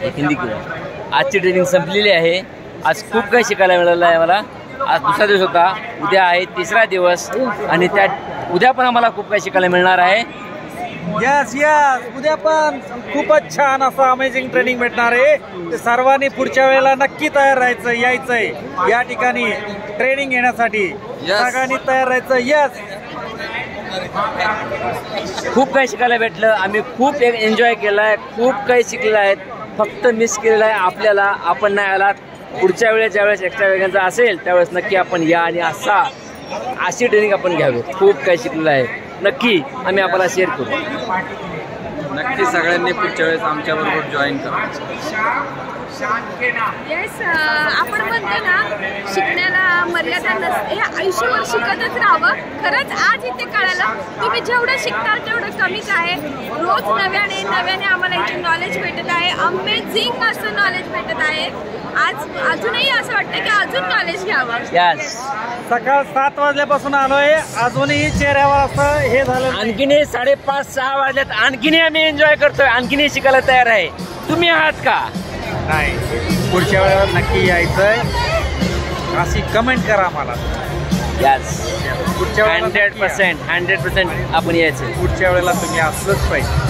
हिंदी की आजची ट्रेनिंग संपलेली आहे। आज खूप काही शिकायला मिळालं आहे मला। आज दुसरा दिवस होता, उद्या आहे तिसरा दिवस आणि त्या उद्या पण आम्हाला खूप काही शिकायला मिळणार आहे। यस उद्या पण खूपच छान असं अमेझिंग ट्रेनिंग भेटणार आहे। सर्वांनी पुढच्या वेळेला नक्की तयार राहायचं, यायचंय या ठिकाणी ट्रेनिंग घेण्यासाठी। सगळ्यांनी तयार राहायचं। यस खूप काही शिकायला भेटलं, आम्ही खूप एन्जॉय केलाय, खूप काही शिकलेलं आहे। फक्त मिस केलेलं आहे आपल्याला, आपण नाही आलात। पुढच्या वेळेस ज्यावेळेस एक्स्ट्रा वेगनचा असेल त्यावेळेस नक्की आपण या आणि अशी ट्रेनिंग आपण घ्यावी। खूप काही शिकलेलं आहे, नक्की आम्ही आपल्याला शेअर करू। नक्की सगळ्यांनी पुढच्या वेळेस आमच्याबरोबर जॉईन करा। येस, आपण म्हणतो ना शिकण्याला मर्यादा नसते, हे आयुष्यभर शिकतच राहावं। खरंच आज इथे कळालं, तुम्ही जेवढं शिकताल तेवढं कमीच आहे। रोज नव्याने आम्हाला इथे नॉलेज भेटत आहे, अमेझिंग असं नॉलेज भेटत आहे। आज अजूनही असं वाटतं की अजून नॉलेज घ्यावं। यस, सकाळ 7 वाजल्यापासून आलोय, अजूनही चेहऱ्यावर असं हे झालं। आणखीनही 5:30-6 वाजल्यात, आणखीनही आम्ही एन्जॉय करतोय, आणखीनही शिकायला तयार आहे। तुम्ही आहात का? नाही, पुढच्या वेळेला नक्की यायचंय, अशी कमेंट करा मला। यस, पुढच्या वेळेला 100% आपण यायचं। पुढच्या वेळेला तुम्ही असलंच पाहिजे।